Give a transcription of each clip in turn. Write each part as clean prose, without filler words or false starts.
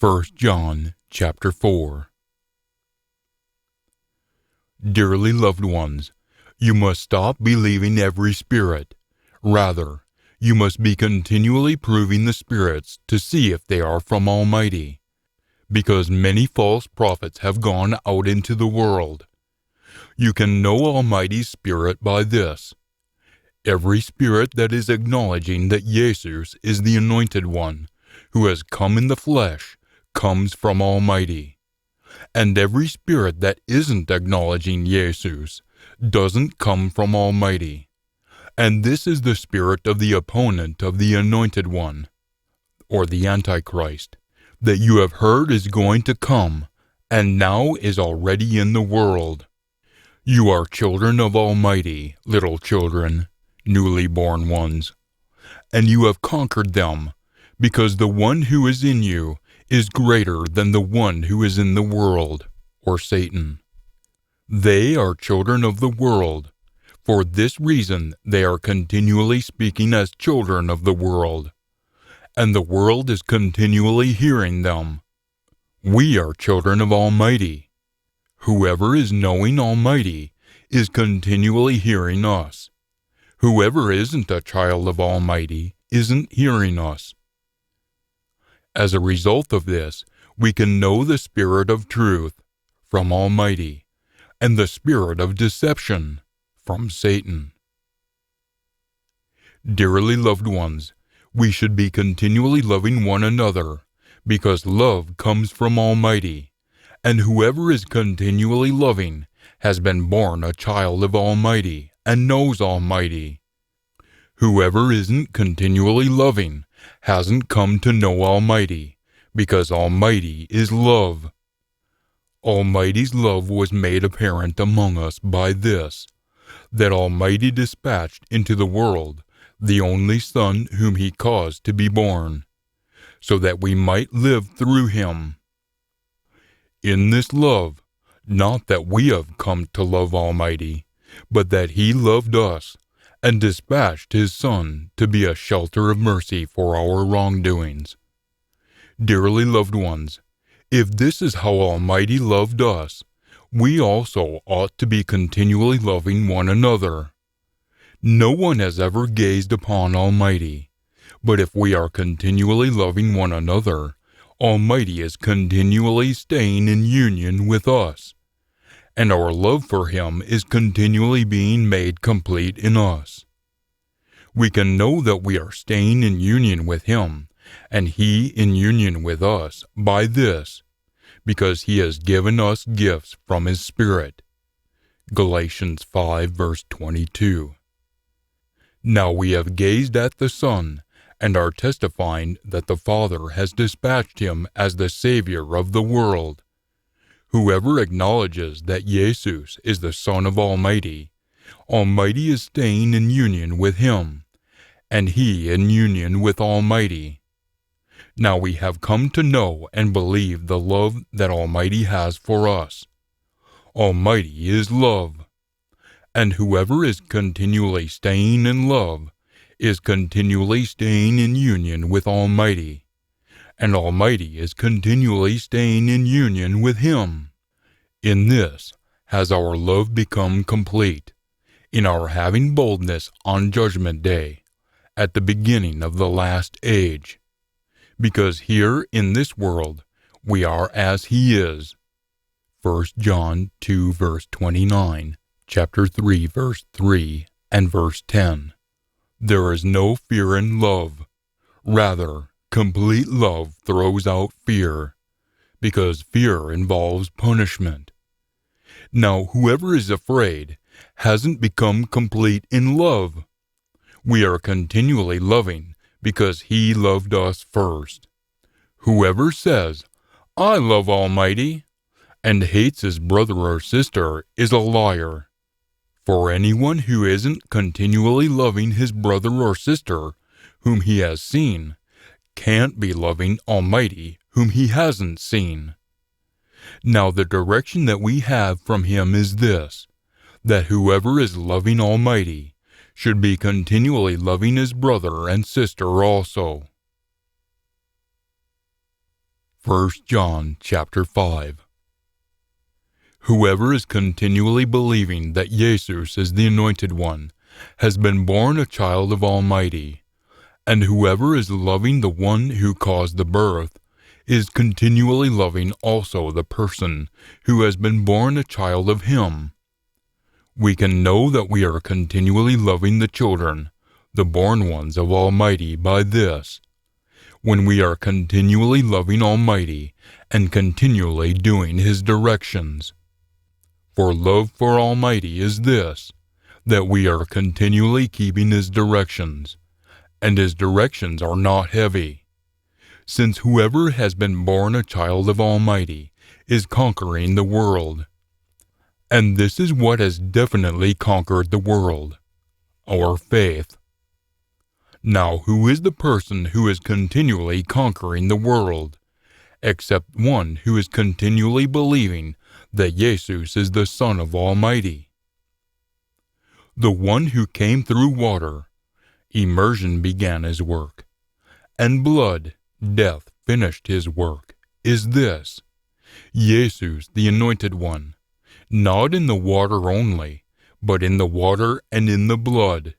1 John chapter 4. Dearly loved ones, you must stop believing every spirit. Rather, you must be continually proving the spirits to see if they are from Almighty, because many false prophets have gone out into the world. You can know Almighty's Spirit by this. Every spirit that is acknowledging that Jesus is the Anointed One, who has come in the flesh, comes from Almighty. And every spirit that isn't acknowledging Jesus doesn't come from Almighty. And this is the spirit of the opponent of the Anointed One, or the Antichrist, that you have heard is going to come, and now is already in the world. You are children of Almighty, little children, newly born ones, and you have conquered them, because the one who is in you is greater than the one who is in the world, or Satan. They are children of the world. For this reason they are continually speaking as children of the world, and the world is continually hearing them. We are children of Almighty. Whoever is knowing Almighty is continually hearing us. Whoever isn't a child of Almighty isn't hearing us. As a result of this, we can know the spirit of truth from Almighty, and the spirit of deception from Satan. Dearly loved ones, we should be continually loving one another, because love comes from Almighty, and whoever is continually loving has been born a child of Almighty and knows Almighty. Whoever isn't continually loving hasn't come to know Almighty, because Almighty is love. Almighty's love was made apparent among us by this, that Almighty dispatched into the world the only Son whom He caused to be born, so that we might live through Him. In this love, not that we have come to love Almighty, but that He loved us, and dispatched His Son to be a shelter of mercy for our wrongdoings. Dearly loved ones, if this is how Almighty loved us, we also ought to be continually loving one another. No one has ever gazed upon Almighty, but if we are continually loving one another, Almighty is continually staying in union with us, and our love for Him is continually being made complete in us. We can know that we are staying in union with Him, and He in union with us by this, because He has given us gifts from His Spirit. Galatians 5 verse 22. Now we have gazed at the Son, and are testifying that the Father has dispatched Him as the Savior of the world. Whoever acknowledges that Jesus is the Son of Almighty, Almighty is staying in union with Him, and He in union with Almighty. Now we have come to know and believe the love that Almighty has for us. Almighty is love, and whoever is continually staying in love is continually staying in union with Almighty, and Almighty is continually staying in union with Him. In this has our love become complete, in our having boldness on Judgment Day, at the beginning of the last age, because here in this world we are as He is. 1 John 2 verse 29, chapter 3 verse 3, and verse 10. There is no fear in love. Rather, complete love throws out fear, because fear involves punishment. Now, whoever is afraid hasn't become complete in love. We are continually loving because He loved us first. Whoever says, "I love Almighty," and hates his brother or sister is a liar. For anyone who isn't continually loving his brother or sister whom he has seen can't be loving Almighty whom he hasn't seen. Now the direction that we have from Him is this, that whoever is loving Almighty should be continually loving his brother and sister also. 1 John chapter 5. Whoever is continually believing that Jesus is the Anointed One has been born a child of Almighty, and whoever is loving the one who caused the birth is continually loving also the person who has been born a child of Him. We can know that we are continually loving the children, the born ones of Almighty, by this: when we are continually loving Almighty and continually doing His directions. For love for Almighty is this, that we are continually keeping His directions, and His directions are not heavy, since whoever has been born a child of Almighty is conquering the world. And this is what has definitely conquered the world: our faith. Now, who is the person who is continually conquering the world, except one who is continually believing that Jesus is the Son of Almighty? The one who came through water, immersion, began his work, and blood, death, finished his work, is this: Jesus, the Anointed One, not in the water only, but in the water and in the blood.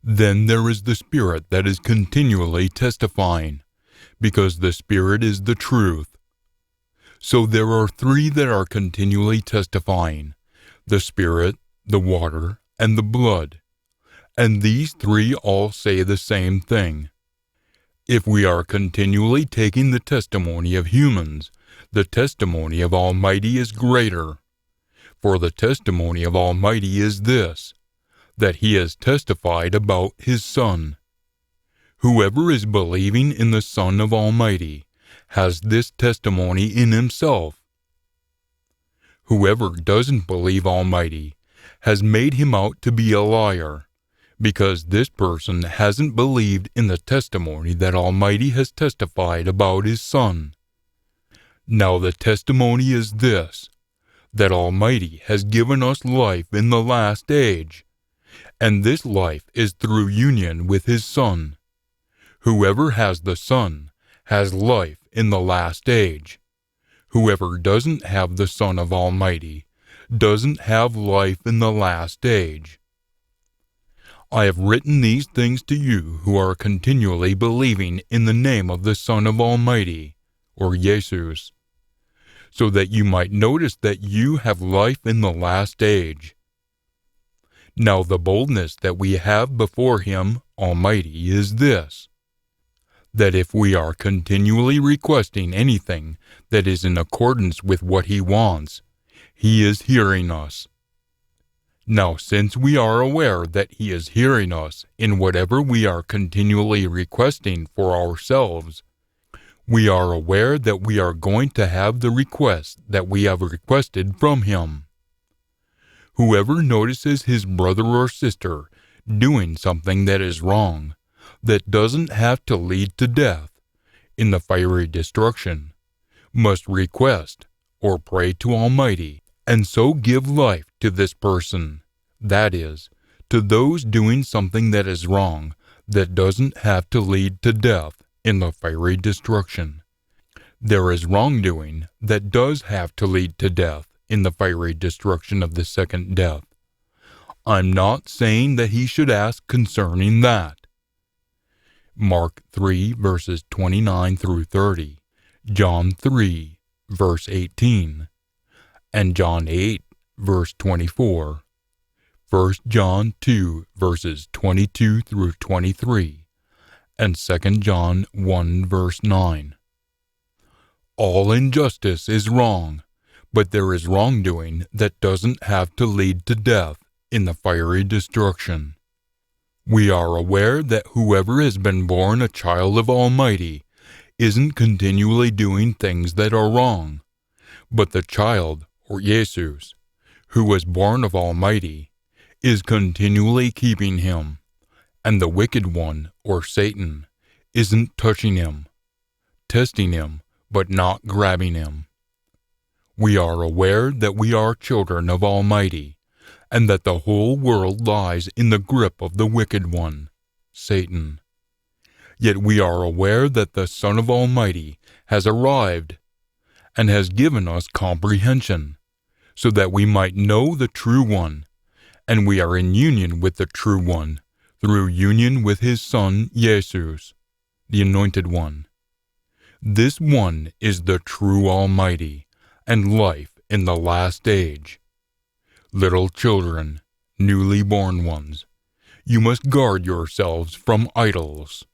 Then there is the Spirit that is continually testifying, because the Spirit is the truth. So there are three that are continually testifying: the Spirit, the water, and the blood. And these three all say the same thing. If we are continually taking the testimony of humans, the testimony of Almighty is greater. For the testimony of Almighty is this, that He has testified about His Son. Whoever is believing in the Son of Almighty has this testimony in himself. Whoever doesn't believe Almighty has made Him out to be a liar, because this person hasn't believed in the testimony that Almighty has testified about His Son. Now the testimony is this, that Almighty has given us life in the last age, and this life is through union with His Son. Whoever has the Son has life in the last age. Whoever doesn't have the Son of Almighty doesn't have life in the last age. I have written these things to you who are continually believing in the name of the Son of Almighty, or Jesus, so that you might notice that you have life in the last age. Now the boldness that we have before Him, Almighty, is this, that if we are continually requesting anything that is in accordance with what He wants, He is hearing us. Now, since we are aware that He is hearing us in whatever we are continually requesting for ourselves, we are aware that we are going to have the request that we have requested from Him. Whoever notices his brother or sister doing something that is wrong, that doesn't have to lead to death in the fiery destruction, must request or pray to Almighty, and so give life to this person, that is, to those doing something that is wrong, that doesn't have to lead to death in the fiery destruction. There is wrongdoing that does have to lead to death in the fiery destruction of the second death. I'm not saying that he should ask concerning that. Mark 3, verses 29 through 30, John 3, verse 18, and John 8, verse 24, 1 John 2, verses 22 through 23, and 2 John 1, verse 9. All injustice is wrong, but there is wrongdoing that doesn't have to lead to death in the fiery destruction. We are aware that whoever has been born a child of Almighty isn't continually doing things that are wrong, but the child, or Jesus, who was born of Almighty, is continually keeping him, and the wicked one, or Satan, isn't touching him, testing him, but not grabbing him. We are aware that we are children of Almighty, and that the whole world lies in the grip of the wicked one, Satan. Yet we are aware that the Son of Almighty has arrived and has given us comprehension, so that we might know the True One, and we are in union with the True One through union with His Son, Jesus, the Anointed One. This One is the true Almighty and life in the last age. Little children, newly born ones, you must guard yourselves from idols.